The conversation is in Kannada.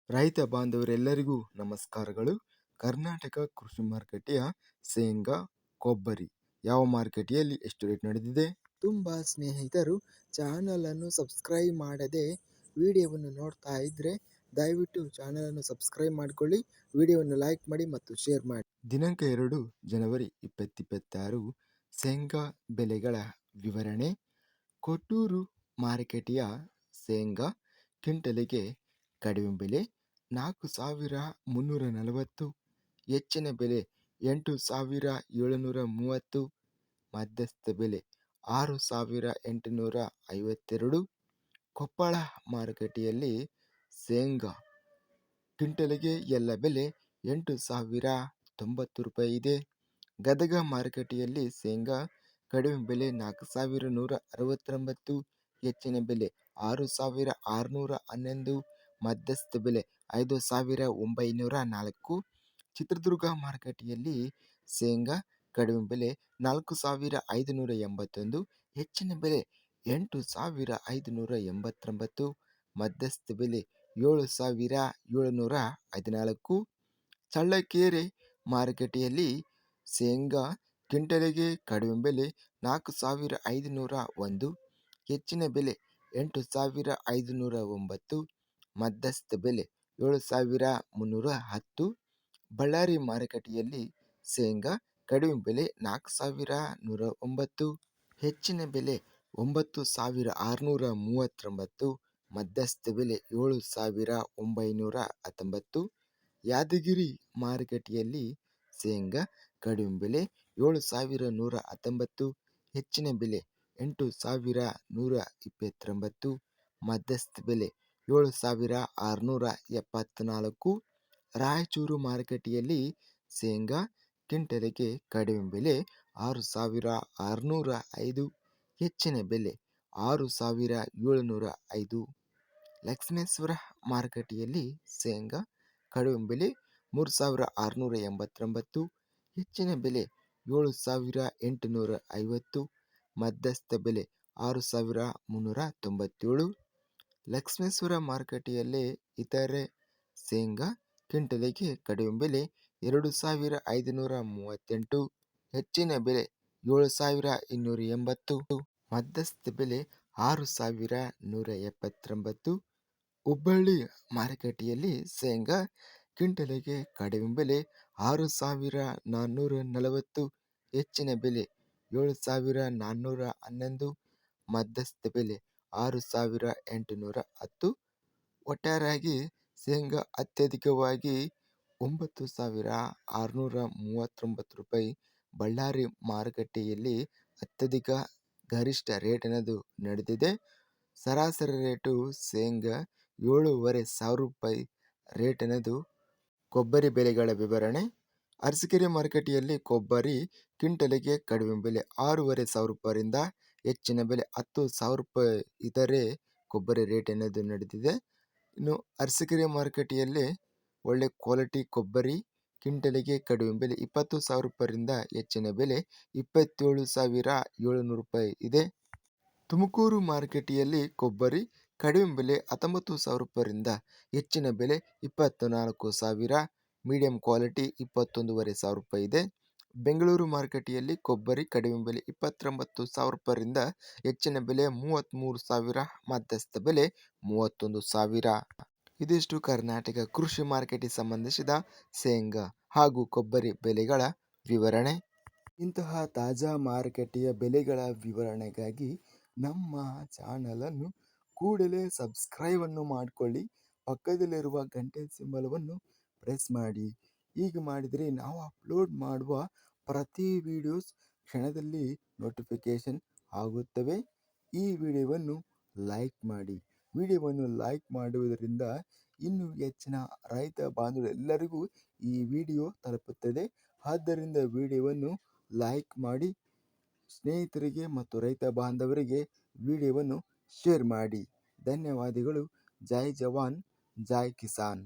ರೈತ ಬಾಂಧವರೆಲ್ಲರಿಗೂ ನಮಸ್ಕಾರಗಳು. ಕರ್ನಾಟಕ ಕೃಷಿ ಮಾರುಕಟ್ಟೆಯ ಶೇಂಗಾ, ಕೊಬ್ಬರಿ ಯಾವ ಮಾರುಕಟ್ಟೆಯಲ್ಲಿ ಎಷ್ಟು ರೇಟ್ ನಡೆದಿದೆ? ತುಂಬ ಸ್ನೇಹಿತರು ಚಾನಲನ್ನು ಸಬ್ಸ್ಕ್ರೈಬ್ ಮಾಡದೆ ವಿಡಿಯೋವನ್ನು ನೋಡ್ತಾ ಇದ್ದರೆ ದಯವಿಟ್ಟು ಚಾನಲನ್ನು ಸಬ್ಸ್ಕ್ರೈಬ್ ಮಾಡಿಕೊಳ್ಳಿ, ವಿಡಿಯೋವನ್ನು ಲೈಕ್ ಮಾಡಿ ಮತ್ತು ಶೇರ್ ಮಾಡಿ. ದಿನಾಂಕ 2 ಜನವರಿ 2026 ಶೇಂಗಾ ಬೆಲೆಗಳ ವಿವರಣೆ. ಕೊಟ್ಟೂರು ಮಾರುಕಟ್ಟೆಯ ಶೇಂಗಾ ಕ್ವಿಂಟಲಿಗೆ ಕಡಿಮೆ ಬೆಲೆ 4,340, ಹೆಚ್ಚಿನ ಬೆಲೆ 8,730, ಮಧ್ಯಸ್ಥ ಬೆಲೆ 6,852. ಕೊಪ್ಪಳ ಮಾರುಕಟ್ಟೆಯಲ್ಲಿ ಶೇಂಗಾ ಕ್ವಿಂಟಲಿಗೆ ಎಲ್ಲ ಬೆಲೆ 8,090 ರೂಪಾಯಿ ಇದೆ. ಗದಗ ಮಾರುಕಟ್ಟೆಯಲ್ಲಿ ಶೇಂಗಾ ಕಡಿಮೆ ಬೆಲೆ 4,169, ಹೆಚ್ಚಿನ ಬೆಲೆ 6,611, ಮಧ್ಯಸ್ಥ ಬೆಲೆ 5,904. ಚಿತ್ರದುರ್ಗ ಮಾರುಕಟ್ಟೆಯಲ್ಲಿ ಶೇಂಗಾ ಕಡಿಮೆ ಬೆಲೆ 4,581, ಹೆಚ್ಚಿನ ಬೆಲೆ 8,589, ಮಧ್ಯಸ್ಥ ಬೆಲೆ 7,714. ಚಳ್ಳಕೆರೆ ಮಾರುಕಟ್ಟೆಯಲ್ಲಿ ಶೇಂಗಾ ಕ್ವಿಂಟಲಿಗೆ ಕಡಿಮೆ ಬೆಲೆ 4,501, ಹೆಚ್ಚಿನ ಬೆಲೆ 8,509, ಮಧ್ಯಸ್ಥ ಬೆಲೆ 7,310. ಬಳ್ಳಾರಿ ಮಾರುಕಟ್ಟೆಯಲ್ಲಿ ಶೇಂಗಾ ಕಡಿಮೆ ಬೆಲೆ 4,109, ಹೆಚ್ಚಿನ ಬೆಲೆ 9,639, ಮಧ್ಯಸ್ಥ ಬೆಲೆ 7,919. ಯಾದಗಿರಿ ಮಾರುಕಟ್ಟೆಯಲ್ಲಿ ಶೇಂಗಾ ಕಡಿಮೆ ಬೆಲೆ 7,119, ಹೆಚ್ಚಿನ ಬೆಲೆ 8,129, ಮಧ್ಯಸ್ಥ ಬೆಲೆ 7,674. ರಾಯಚೂರು ಮಾರುಕಟ್ಟೆಯಲ್ಲಿ ಶೇಂಗಾ ಕ್ವಿಂಟಲಿಗೆ ಕಡಿಮೆ ಬೆಲೆ 6,605, ಹೆಚ್ಚಿನ ಬೆಲೆ 6,705. ಲಕ್ಷ್ಮೇಶ್ವರ ಮಾರುಕಟ್ಟೆಯಲ್ಲಿ ಶೇಂಗಾ ಕಡಿಮೆ ಬೆಲೆ 3,689, ಹೆಚ್ಚಿನ ಬೆಲೆ 7,850, ಮಧ್ಯಸ್ಥ ಬೆಲೆ 6,397. ಲಕ್ಷ್ಮೇಶ್ವರ ಮಾರುಕಟ್ಟೆಯಲ್ಲಿ ಇತರೆ ಶೇಂಗಾ ಕ್ವಿಂಟಲಿಗೆ ಕಡಿಮೆ ಬೆಲೆ 2,538, ಹೆಚ್ಚಿನ ಬೆಲೆ 7,280, ಮಧ್ಯಸ್ಥ ಬೆಲೆ 6,179. ಹುಬ್ಬಳ್ಳಿ ಮಾರುಕಟ್ಟೆಯಲ್ಲಿ ಶೇಂಗಾ ಕ್ವಿಂಟಲಿಗೆ ಕಡಿಮೆ ಬೆಲೆ 6,440, ಹೆಚ್ಚಿನ ಬೆಲೆ 7,411, ಮಧ್ಯಸ್ಥ ಬೆಲೆ 6,810. ಒಟ್ಟಾರೆಯಾಗಿ ಶೇಂಗಾ ಅತ್ಯಧಿಕವಾಗಿ 9,639 ರೂಪಾಯಿ ಬಳ್ಳಾರಿ ಮಾರುಕಟ್ಟೆಯಲ್ಲಿ ಅತ್ಯಧಿಕ ಗರಿಷ್ಠ ರೇಟ್ ಅನ್ನೋದು ನಡೆದಿದೆ. ಸರಾಸರಿ ರೇಟು ಶೇಂಗಾ 7,500 ರೂಪಾಯಿ ರೇಟ್ ಅನ್ನೋದು. ಕೊಬ್ಬರಿ ಬೆಲೆಗಳ ವಿವರಣೆ. ಅರಸೀಕೆರೆ ಮಾರುಕಟ್ಟೆಯಲ್ಲಿ ಕೊಬ್ಬರಿ ಕ್ವಿಂಟಲಿಗೆ ಕಡಿಮೆ ಬೆಲೆ 6,500 ರೂಪಾಯಿಯಿಂದ ಹೆಚ್ಚಿನ ಬೆಲೆ 10,000 ರೂಪಾಯಿ ಇತರೆ ಕೊಬ್ಬರಿ ರೇಟ್ ಅನ್ನೋದು ನಡೆದಿದೆ. ಇನ್ನು ಅರಸೀಕೆರೆ ಮಾರುಕಟ್ಟೆಯಲ್ಲಿ ಒಳ್ಳೆ ಕ್ವಾಲಿಟಿ ಕೊಬ್ಬರಿ ಕ್ವಿಂಟಲಿಗೆ ಕಡಿಮೆ ಬೆಲೆ 20,000 ರೂಪಾಯಿಯಿಂದ ಹೆಚ್ಚಿನ ಬೆಲೆ 27,700 ರೂಪಾಯಿ ಇದೆ. ತುಮಕೂರು ಮಾರುಕಟ್ಟೆಯಲ್ಲಿ ಕೊಬ್ಬರಿ ಕಡಿಮೆ ಬೆಲೆ 19,000 ರೂಪಾಯಿಯಿಂದ ಹೆಚ್ಚಿನ ಬೆಲೆ 24,000, ಮೀಡಿಯಂ ಕ್ವಾಲಿಟಿ 21,500 ರೂಪಾಯಿ ಇದೆ. ಬೆಂಗಳೂರು ಮಾರುಕಟ್ಟೆಯಲ್ಲಿ ಕೊಬ್ಬರಿ ಕಡಿಮೆ ಬೆಲೆ 29,000 ರೂಪಾಯಿಯಿಂದ ಹೆಚ್ಚಿನ ಬೆಲೆ 33,000, ಮಧ್ಯಸ್ಥ ಬೆಲೆ 31,000. ಇದಿಷ್ಟು ಕರ್ನಾಟಕ ಕೃಷಿ ಮಾರುಕಟ್ಟೆಗೆ ಸಂಬಂಧಿಸಿದ ಶೇಂಗಾ ಹಾಗೂ ಕೊಬ್ಬರಿ ಬೆಲೆಗಳ ವಿವರಣೆ. ಇಂತಹ ತಾಜಾ ಮಾರುಕಟ್ಟೆಯ ಬೆಲೆಗಳ ವಿವರಣೆಗಾಗಿ ನಮ್ಮ ಚಾನಲನ್ನು ಕೂಡಲೇ ಸಬ್ಸ್ಕ್ರೈಬನ್ನು ಮಾಡಿಕೊಳ್ಳಿ, ಪಕ್ಕದಲ್ಲಿರುವ ಗಂಟೆ ಸಿಂಬಲವನ್ನು ಪ್ರೆಸ್ ಮಾಡಿ. ಹೀಗೆ ಮಾಡಿದರೆ ನಾವು ಅಪ್ಲೋಡ್ ಮಾಡುವ ಪ್ರತಿ ವಿಡಿಯೋಸ್ ಕ್ಷಣದಲ್ಲಿ ನೋಟಿಫಿಕೇಶನ್ ಆಗುತ್ತವೆ. ಈ ವಿಡಿಯೋವನ್ನು ಲೈಕ್ ಮಾಡಿ. ವಿಡಿಯೋವನ್ನು ಲೈಕ್ ಮಾಡುವುದರಿಂದ ಇನ್ನೂ ಹೆಚ್ಚಿನ ರೈತ ಬಾಂಧವರೆಲ್ಲರಿಗೂ ಈ ವಿಡಿಯೋ ತಲುಪುತ್ತದೆ. ಆದ್ದರಿಂದ ವಿಡಿಯೋವನ್ನು ಲೈಕ್ ಮಾಡಿ, ಸ್ನೇಹಿತರಿಗೆ ಮತ್ತು ರೈತ ಬಾಂಧವರಿಗೆ ವಿಡಿಯೋವನ್ನು ಶೇರ್ ಮಾಡಿ. ಧನ್ಯವಾದಗಳು. ಜೈ ಜವಾನ್, ಜೈ ಕಿಸಾನ್.